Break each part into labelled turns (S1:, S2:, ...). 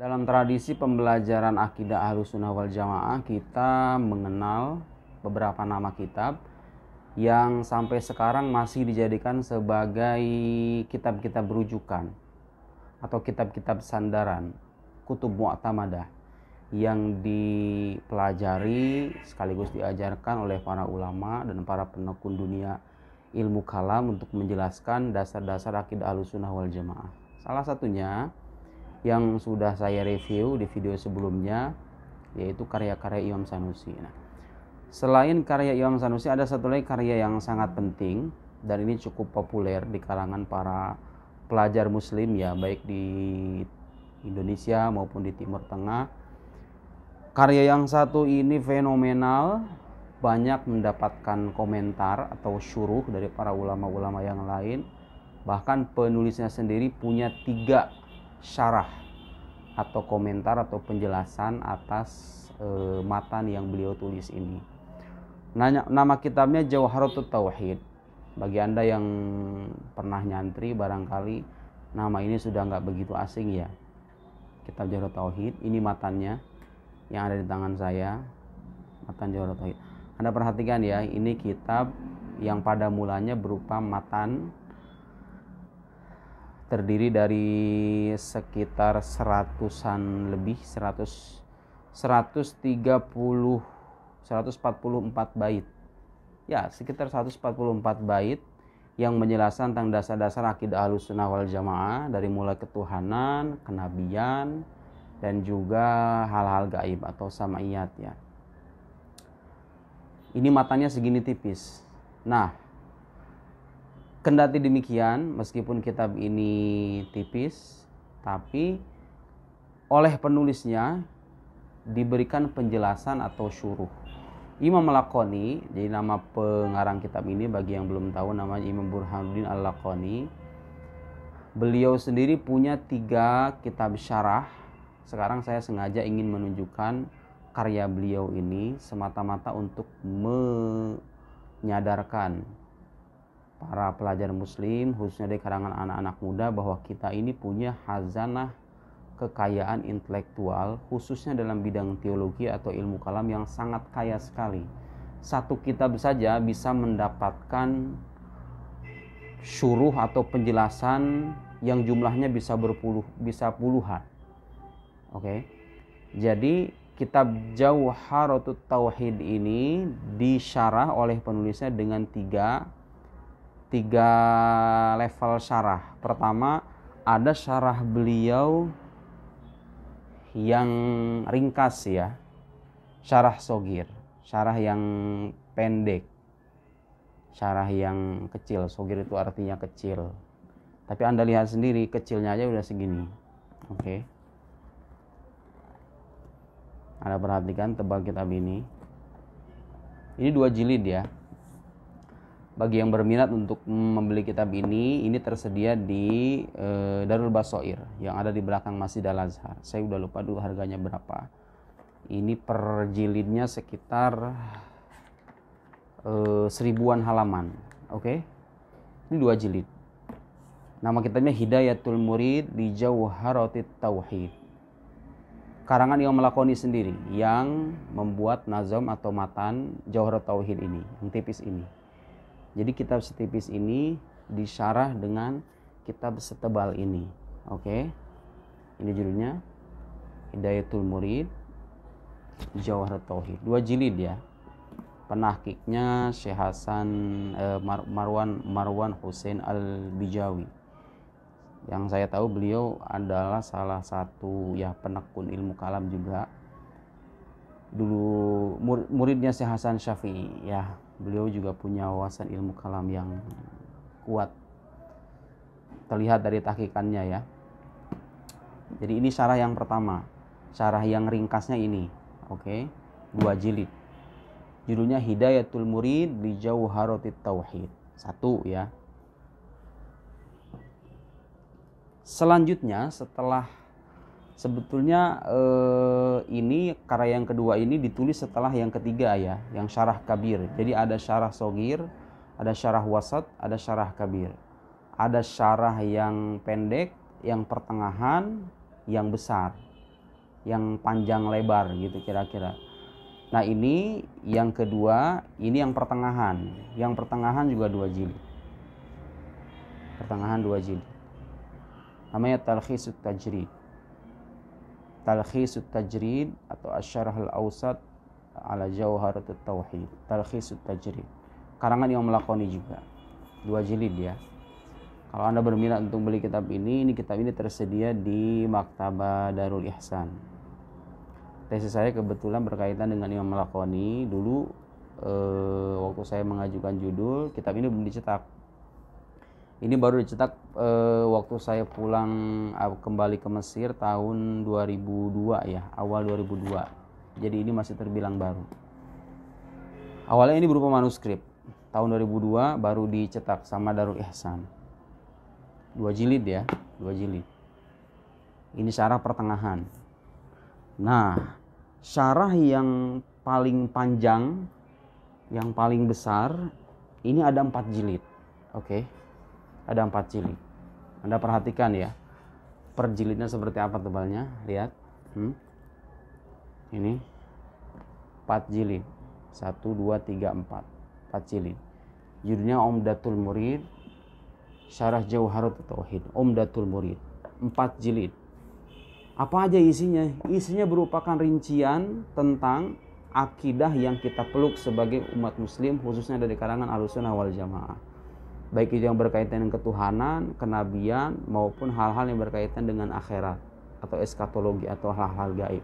S1: Dalam tradisi pembelajaran akidah Ahlussunnah wal Jamaah, kita mengenal beberapa nama kitab yang sampai sekarang masih dijadikan sebagai kitab-kitab rujukan atau kitab-kitab sandaran, kutub mu'tamadah, yang dipelajari sekaligus diajarkan oleh para ulama dan para penekun dunia ilmu kalam untuk menjelaskan dasar-dasar akidah Ahlussunnah wal Jamaah. Salah satunya yang sudah saya review di video sebelumnya, yaitu karya-karya Imam Sanusi. Nah, selain karya Imam Sanusi, ada satu lagi karya yang sangat penting dan ini cukup populer di kalangan para pelajar muslim ya, baik di Indonesia maupun di Timur Tengah. Karya yang satu ini fenomenal, banyak mendapatkan komentar atau syuruh dari para ulama-ulama yang lain. Bahkan penulisnya sendiri punya 3 syarah atau komentar atau penjelasan atas matan yang beliau tulis ini. Nama kitabnya Jawharatut Tauhid. Bagi Anda yang pernah nyantri, barangkali nama ini sudah nggak begitu asing ya. Kitab Jawharatut Tauhid, ini matannya yang ada di tangan saya, matan Jawharatut Tauhid. Anda perhatikan ya, ini kitab yang pada mulanya berupa matan terdiri dari sekitar 144 bait. Ya, sekitar 144 bait yang menjelaskan tentang dasar-dasar akidah Ahlussunnah wal Jamaah, dari mulai ketuhanan, kenabian, dan juga hal-hal gaib atau sama'iyat ya. Ini matanya segini tipis. Nah, kendati demikian, meskipun kitab ini tipis, tapi oleh penulisnya diberikan penjelasan atau syuruh. Imam Al-Laqani, jadi nama pengarang kitab ini bagi yang belum tahu, namanya Imam Burhanuddin Al-Laqani. Beliau sendiri punya 3 kitab syarah. Sekarang saya sengaja ingin menunjukkan karya beliau ini semata-mata untuk menyadarkan para pelajar muslim, khususnya dari kalangan anak-anak muda, bahwa kita ini punya khazanah kekayaan intelektual, khususnya dalam bidang teologi atau ilmu kalam yang sangat kaya sekali. Satu kitab saja bisa mendapatkan syuruh atau penjelasan yang jumlahnya bisa puluhan. Oke. Jadi kitab Jawharatut Tauhid ini disyarah oleh penulisnya dengan tiga level syarah. Pertama, ada syarah beliau yang ringkas ya, syarah sogir, syarah yang pendek, syarah yang kecil. Sogir itu artinya kecil, tapi Anda lihat sendiri kecilnya aja udah segini. Oke. Anda perhatikan tebal kitab ini 2 jilid ya. Bagi yang berminat untuk membeli kitab ini tersedia di Darul Basoir yang ada di belakang Masjid Al-Azhar. Saya udah lupa dulu harganya berapa. Ini per jilidnya sekitar 1000-an halaman. Oke. Ini 2 jilid. Nama kitabnya Hidayatul Murid di Jawharatut Tauhid. Karangan Imam Al-Laqani sendiri yang membuat nazam atau matan Jawharatut Tauhid ini, yang tipis ini. Jadi kitab setipis ini disyarah dengan kitab setebal ini. Oke. Ini judulnya Hidayatul Murid Jawharatut Tauhid. 2 jilid ya. Penahkiknya Syekh Hasan Marwan Hussein Al-Bijawi. Yang saya tahu beliau adalah salah satu ya penekun ilmu kalam juga. Dulu muridnya Syekh Hasan Syafi'i ya. Beliau juga punya wawasan ilmu kalam yang kuat, terlihat dari tahqiqannya ya. Jadi ini syarah yang pertama, syarah yang ringkasnya ini. Oke. 2 jilid. Judulnya Hidayatul Murid di Jawharatut Tauhid. 1 ya. Selanjutnya setelah sebetulnya ini karya yang kedua ini ditulis setelah yang ketiga ya, yang syarah kabir. Jadi ada syarah sogir, ada syarah wasat, ada syarah kabir. Ada syarah yang pendek, yang pertengahan, yang besar. yang panjang lebar gitu kira-kira. Nah ini yang kedua, ini yang pertengahan. Yang pertengahan juga 2 jilid. Pertengahan 2 jilid. Namanya Talkhisut Tajrid. Talkhisut Tajrid atau Asy-Syarh Al-Awsat ala Jawharatut Tauhid. Talkhisut Tajrid. Karangan Imam Lakoni juga. 2 jilid ya. Kalau Anda berminat untuk beli kitab ini kitab ini tersedia di Maktabah Darul Ihsan. Tesis saya kebetulan berkaitan dengan Imam Lakoni. Dulu waktu saya mengajukan judul, kitab ini belum dicetak. Ini baru dicetak waktu saya pulang kembali ke Mesir tahun 2002 ya, awal 2002. Jadi ini masih terbilang baru. Awalnya ini berupa manuskrip. Tahun 2002 baru dicetak sama Darul Ihsan. 2 jilid ya, 2 jilid. Ini syarah pertengahan. Nah, syarah yang paling panjang, yang paling besar, ini ada 4 jilid. Oke. Ada 4 jilid. Anda perhatikan ya. Per jilidnya seperti apa tebalnya, lihat. Ini 4 jilid. 1 2 3 4. 4 jilid. Judulnya Umdatul Murid, Syarah Jawharatut Tauhid, Umdatul Murid. 4 jilid. Apa aja isinya? Isinya merupakan rincian tentang akidah yang kita peluk sebagai umat muslim, khususnya dari kalangan Ahlussunnah wal Jamaah. Baik itu yang berkaitan dengan ketuhanan, kenabian, maupun hal-hal yang berkaitan dengan akhirat atau eskatologi atau hal-hal gaib.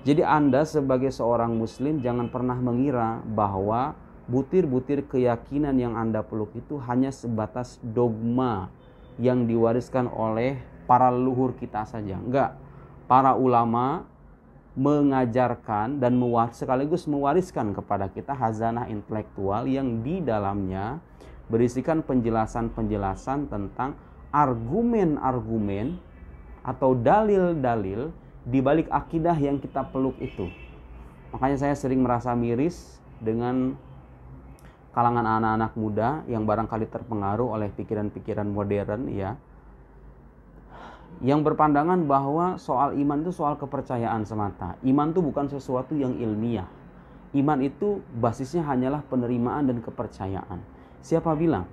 S1: Jadi Anda sebagai seorang muslim jangan pernah mengira bahwa butir-butir keyakinan yang Anda peluk itu hanya sebatas dogma yang diwariskan oleh para leluhur kita saja. Enggak. Para ulama mengajarkan dan sekaligus mewariskan kepada kita khazanah intelektual yang di dalamnya berisikan penjelasan-penjelasan tentang argumen-argumen atau dalil-dalil di balik akidah yang kita peluk itu. Makanya saya sering merasa miris dengan kalangan anak-anak muda yang barangkali terpengaruh oleh pikiran-pikiran modern ya, yang berpandangan bahwa soal iman itu soal kepercayaan semata. Iman itu bukan sesuatu yang ilmiah. Iman itu basisnya hanyalah penerimaan dan kepercayaan. Siapa bilang?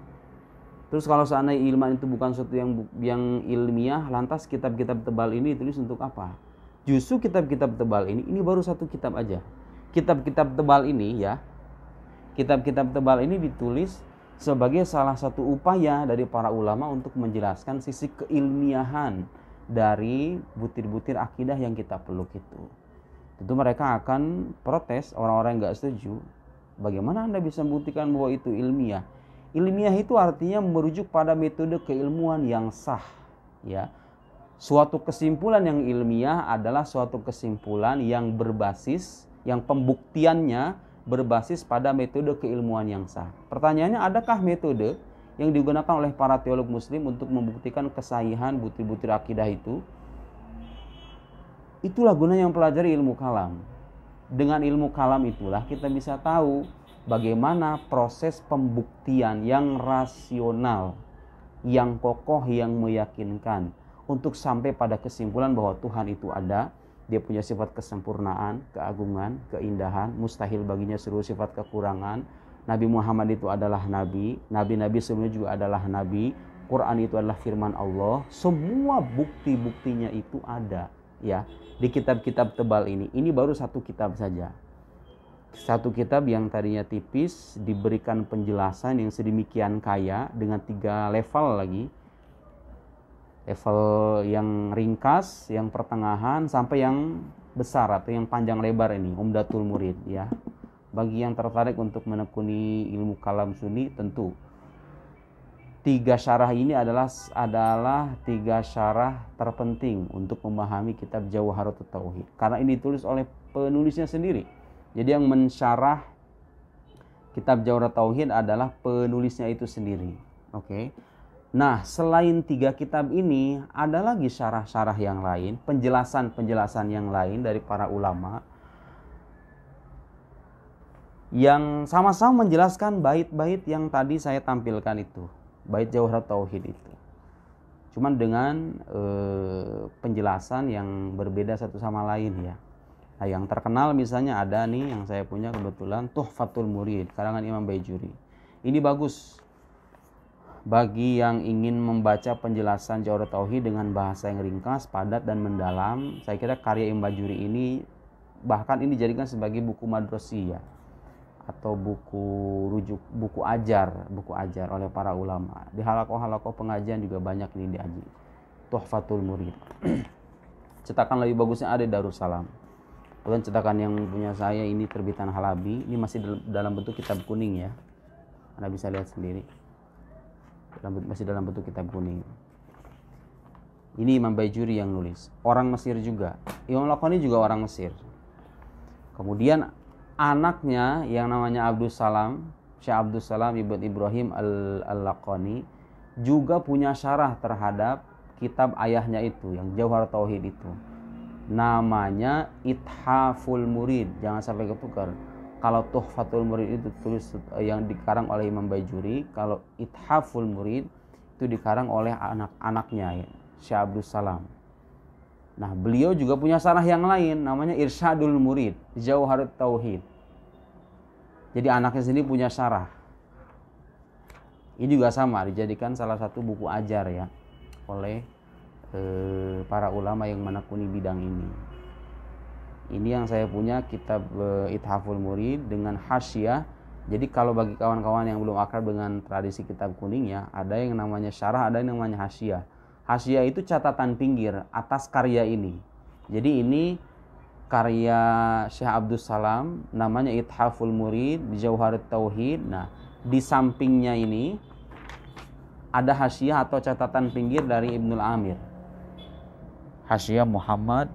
S1: Terus kalau seandainya iman itu bukan sesuatu yang ilmiah, lantas kitab-kitab tebal ini ditulis untuk apa? Justru kitab-kitab tebal ini baru satu kitab aja. Kitab-kitab tebal ini ya, kitab-kitab tebal ini ditulis sebagai salah satu upaya dari para ulama untuk menjelaskan sisi keilmiahan dari butir-butir akidah yang kita peluk itu. Tentu mereka akan protes, orang-orang yang gak setuju. Bagaimana Anda bisa membuktikan bahwa itu ilmiah? Ilmiah itu artinya merujuk pada metode keilmuan yang sah. Ya, suatu kesimpulan yang ilmiah adalah suatu kesimpulan yang berbasis, yang pembuktiannya berbasis pada metode keilmuan yang sah. Pertanyaannya, adakah metode yang digunakan oleh para teolog muslim untuk membuktikan kesahihan butir-butir akidah itu? Itulah gunanya mempelajari ilmu kalam. Dengan ilmu kalam itulah kita bisa tahu bagaimana proses pembuktian yang rasional, yang kokoh, yang meyakinkan untuk sampai pada kesimpulan bahwa Tuhan itu ada. Dia punya sifat kesempurnaan, keagungan, keindahan, mustahil baginya seluruh sifat kekurangan. Nabi Muhammad itu adalah nabi, nabi-nabi sebelumnya juga adalah nabi. Quran itu adalah firman Allah. Semua bukti-buktinya itu ada ya di kitab-kitab tebal ini. Ini baru satu kitab saja. Satu kitab yang tadinya tipis diberikan penjelasan yang sedemikian kaya dengan 3 level lagi. Level yang ringkas, yang pertengahan, sampai yang besar atau yang panjang lebar ini, Umdatul Murid ya. Bagi yang tertarik untuk menekuni ilmu kalam sunni, tentu 3 syarah ini adalah 3 syarah terpenting untuk memahami kitab Jawharatut Tauhid. Karena ini ditulis oleh penulisnya sendiri. Jadi yang mensyarah kitab Jawharatut Tauhid adalah penulisnya itu sendiri. Oke. Nah, selain 3 kitab ini, ada lagi syarah-syarah yang lain, penjelasan-penjelasan yang lain dari para ulama yang sama-sama menjelaskan bait-bait yang tadi saya tampilkan itu, bait Jawharatut Tauhid itu. cuman dengan penjelasan yang berbeda satu sama lain ya. Nah, yang terkenal misalnya ada nih yang saya punya kebetulan, Tuhfatul Murid karangan Imam Baijuri. Ini bagus bagi yang ingin membaca penjelasan Jawahir Tauhid dengan bahasa yang ringkas, padat dan mendalam. Saya kira karya Imam Baijuri ini bahkan ini dijadikan sebagai buku madrasih ya, atau buku rujuk, buku ajar oleh para ulama. Di halakoh-halakoh pengajian juga banyak ini diaji. Tuhfatul Murid. Cetakan lebih bagusnya ada di Darussalam. Dan cetakan yang punya saya ini terbitan Halabi, ini masih dalam bentuk kitab kuning ya. Anda bisa lihat sendiri. Masih dalam bentuk kitab kuning. Ini Imam Baijuri yang nulis. Orang Mesir juga. Imam Laqani juga orang Mesir. Kemudian anaknya yang namanya Abdus Salam, Syekh Abdus Salam Ibn Ibrahim Al-Laqani juga punya syarah terhadap kitab ayahnya itu, yang Jawahir Tauhid itu. Namanya Ithaful Murid, jangan sampai ketukar. Kalau Tuhfatul Murid itu tulis yang dikarang oleh Imam Baijuri, kalau Ithaful Murid itu dikarang oleh anak-anaknya ya, Syekh Abdus Salam. Nah, beliau juga punya syarah yang lain namanya Irsyadul Murid, Jawahir Tauhid. Jadi anaknya sendiri punya syarah. Ini juga sama dijadikan salah satu buku ajar ya oleh para ulama yang menekuni bidang ini. Ini yang saya punya kitab Ithaful Murid dengan hasyiah. Jadi kalau bagi kawan-kawan yang belum akrab dengan tradisi kitab kuning ya, ada yang namanya syarah, ada yang namanya hasyiah. Hasyiah itu catatan pinggir atas karya ini. Jadi ini karya Syekh Abdus Salam, namanya Ithaful Murid, Jawahir Tauhid. Nah, di sampingnya ini ada hasyiah atau catatan pinggir dari Ibnul Amir. Hasyiah Muhammad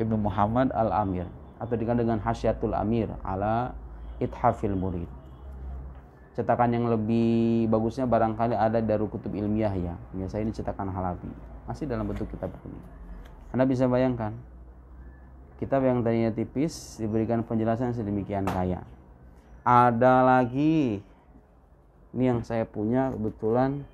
S1: Ibnu Muhammad Al-Amir, atau dikenal dengan Hasyiatul Amir ala Ithafil Murid. Cetakan yang lebih bagusnya barangkali ada Darul Kutub Ilmiah ya. Biasanya ini cetakan Halabi, masih dalam bentuk kitab kuning. Anda bisa bayangkan, kitab yang tadinya tipis diberikan penjelasan sedemikian kaya. Ada lagi, ini yang saya punya kebetulan,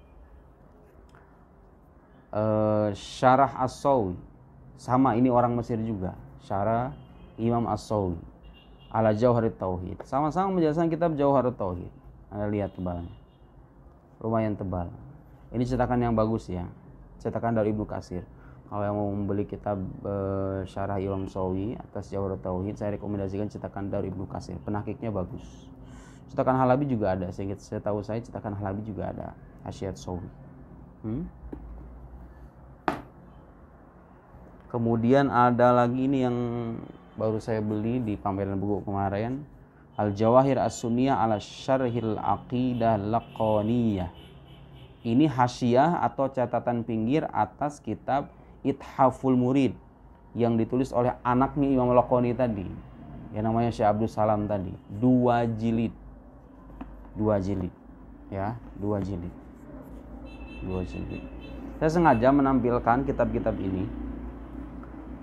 S1: Syarah As-Sawi. Sama, ini orang Mesir juga. Syarah Imam As-Sawi ala Jawahir Tauhid. Sama-sama menjelaskan kitab Jawahir Tauhid. Anda lihat tebalnya, lumayan tebal. Ini cetakan yang bagus ya, cetakan dari Ibnu Katsir. Kalau yang mau membeli kitab Syarah Imam Sawi atas Jawahir Tauhid, saya rekomendasikan cetakan dari Ibnu Katsir. Penakiknya bagus. Cetakan Halabi juga ada. Saya tahu saya cetakan Halabi juga ada. Hasyiat Sawi. Kemudian ada lagi ini yang baru saya beli di pameran buku kemarin, Al-Jawahir As-Sunniyah ala Syarhil Aqidah Laqaniyah. Ini hasyiah atau catatan pinggir atas kitab Ithaful Murid yang ditulis oleh anaknya Imam Laqani tadi, yang namanya Syekh Abdus Salam tadi. 2 jilid ya, 2 jilid. Saya sengaja menampilkan kitab-kitab ini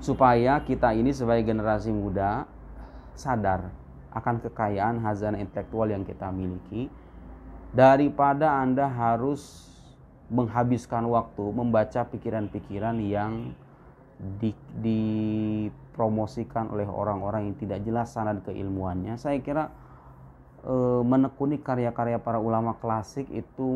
S1: supaya kita ini sebagai generasi muda sadar akan kekayaan hazanah intelektual yang kita miliki, daripada Anda harus menghabiskan waktu membaca pikiran-pikiran yang dipromosikan oleh orang-orang yang tidak jelas sanad keilmuannya. Saya kira menekuni karya-karya para ulama klasik itu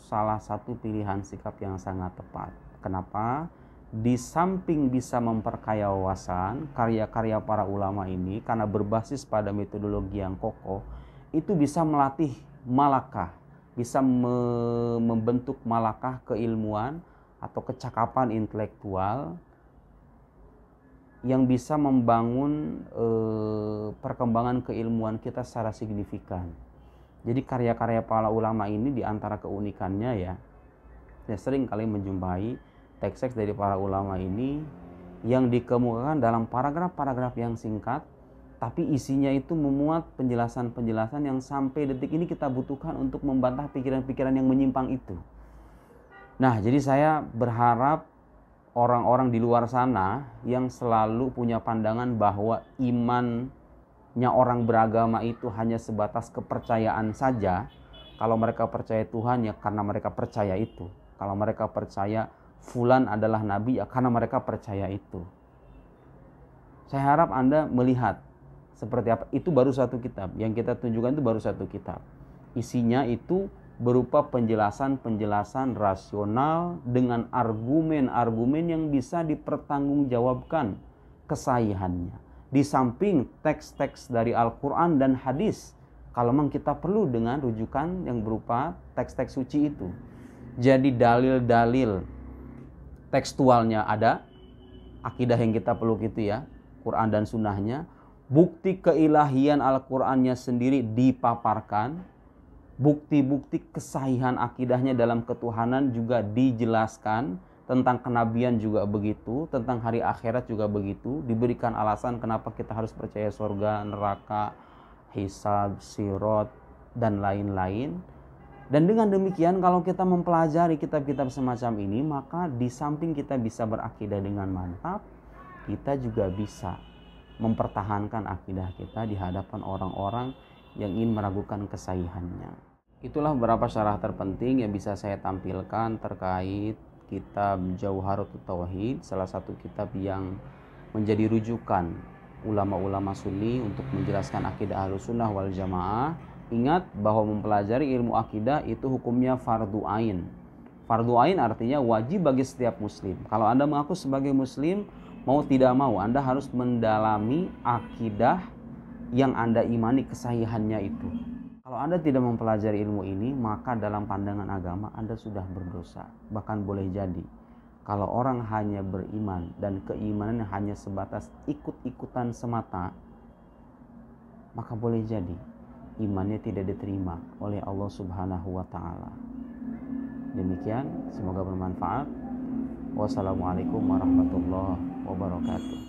S1: salah satu pilihan sikap yang sangat tepat. Kenapa? Di samping bisa memperkaya wawasan, karya-karya para ulama ini karena berbasis pada metodologi yang kokoh, itu bisa melatih malakah, bisa membentuk malakah keilmuan atau kecakapan intelektual yang bisa membangun perkembangan keilmuan kita secara signifikan. Jadi karya-karya para ulama ini diantara keunikannya ya, saya sering kali menjumpai teks-teks dari para ulama ini yang dikemukakan dalam paragraf-paragraf yang singkat, tapi isinya itu memuat penjelasan-penjelasan yang sampai detik ini kita butuhkan untuk membantah pikiran-pikiran yang menyimpang itu. Nah, jadi saya berharap orang-orang di luar sana yang selalu punya pandangan bahwa imannya orang beragama itu hanya sebatas kepercayaan saja. Kalau mereka percaya Tuhan ya karena mereka percaya itu. Kalau mereka percaya fulan adalah nabi, ya karena mereka percaya itu. Saya harap Anda melihat seperti apa. Itu baru satu kitab. Yang kita tunjukkan itu baru satu kitab. Isinya itu berupa penjelasan-penjelasan rasional dengan argumen-argumen yang bisa dipertanggungjawabkan kesahihannya. Di samping teks-teks dari Al-Quran dan hadis, kalau memang kita perlu dengan rujukan yang berupa teks-teks suci itu. Jadi dalil-dalil tekstualnya ada, akidah yang kita peluk itu ya, Quran dan sunnahnya. Bukti keilahian Al-Qurannya sendiri dipaparkan. Bukti-bukti kesahihan akidahnya dalam ketuhanan juga dijelaskan. Tentang kenabian juga begitu, tentang hari akhirat juga begitu. Diberikan alasan kenapa kita harus percaya surga, neraka, hisab, sirat, dan lain-lain. Dan dengan demikian kalau kita mempelajari kitab-kitab semacam ini, maka di samping kita bisa berakidah dengan mantap, kita juga bisa mempertahankan akidah kita di hadapan orang-orang yang ingin meragukan kesahihannya. Itulah beberapa syarah terpenting yang bisa saya tampilkan terkait kitab Jauharatut Tauhid, salah satu kitab yang menjadi rujukan ulama-ulama sunni untuk menjelaskan akidah Ahlussunnah wal Jamaah. Ingat bahwa mempelajari ilmu akidah itu hukumnya fardu ain. Fardu ain artinya wajib bagi setiap muslim. Kalau Anda mengaku sebagai muslim, mau tidak mau Anda harus mendalami akidah yang Anda imani kesahihannya itu. Kalau Anda tidak mempelajari ilmu ini, maka dalam pandangan agama Anda sudah berdosa. Bahkan boleh jadi kalau orang hanya beriman dan keimanannya hanya sebatas ikut-ikutan semata, maka boleh jadi imannya tidak diterima oleh Allah Subhanahu wa Ta'ala. Demikian, semoga bermanfaat. Wassalamualaikum warahmatullahi wabarakatuh.